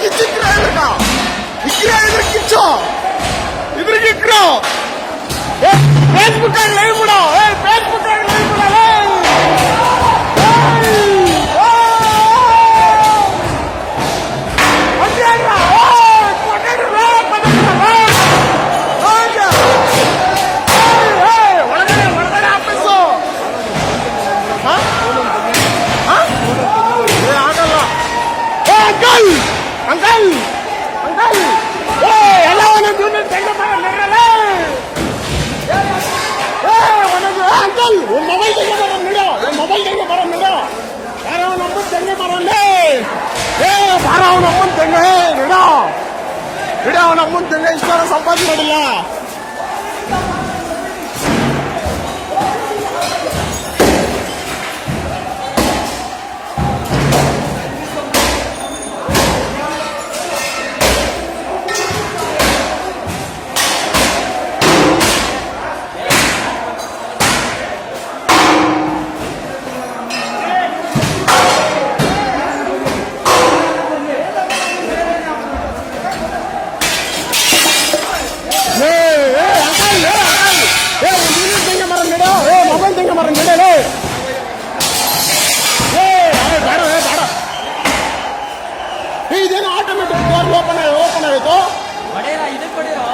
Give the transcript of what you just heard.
ಕಿಚ್ಚಿಕ್ರ ಇದ್ರ ಕಿಚ್ಚು ಇದ್ರಿಗೆ ಇಕ್ರು ಫೇಸ್ಬುಕ್ ಆಗಿ ಲೈವ್ ಬಿಡೋ ಫೇಸ್ಬುಕ್ ಆಗಿ ಲೈವ್ ಬಿಡೋ ಅಂಕಲ್ ಅಂಕಲ್ ಎಲ್ಲ ಒಂದೊಂದು ತೆಂಗು ಮರ ನೆಡಲ್ಲ ಒಂದೊಂದು ಅಂಕಲ್ ಮೊಬೈಲ್ ತೆಂಗು ಮರ ನೆಡೋ ಮೊಬೈಲ್ ತೆಂಗು ಮರ ನೆಡೋ ಯಾರೋ ನಮ್ಮನ್ ತೆಂಗು ಮರಲ್ಲೇ ಬಾರ ಅವನಮ್ಮನ್ ತೆಂಗ ನೆಡೋ ನೆಡೋ ಅವನಮ್ಮನ್ ತೆಂಗ ಇಷ್ಟ ಸಂಪಾದನೆ ಮಾಡಿಲ್ಲ ಮೊಬೈಲ್ ತೆಂಗ ಮರ ನೆಡಲೇ ಬೇಡ ಇದೇನು ಆಟೋಮೆಟಿಕ್ ಡೋರ್ ಓಪನ್ ಆಯಿತು ಇದು ಕೊಡಿರೋ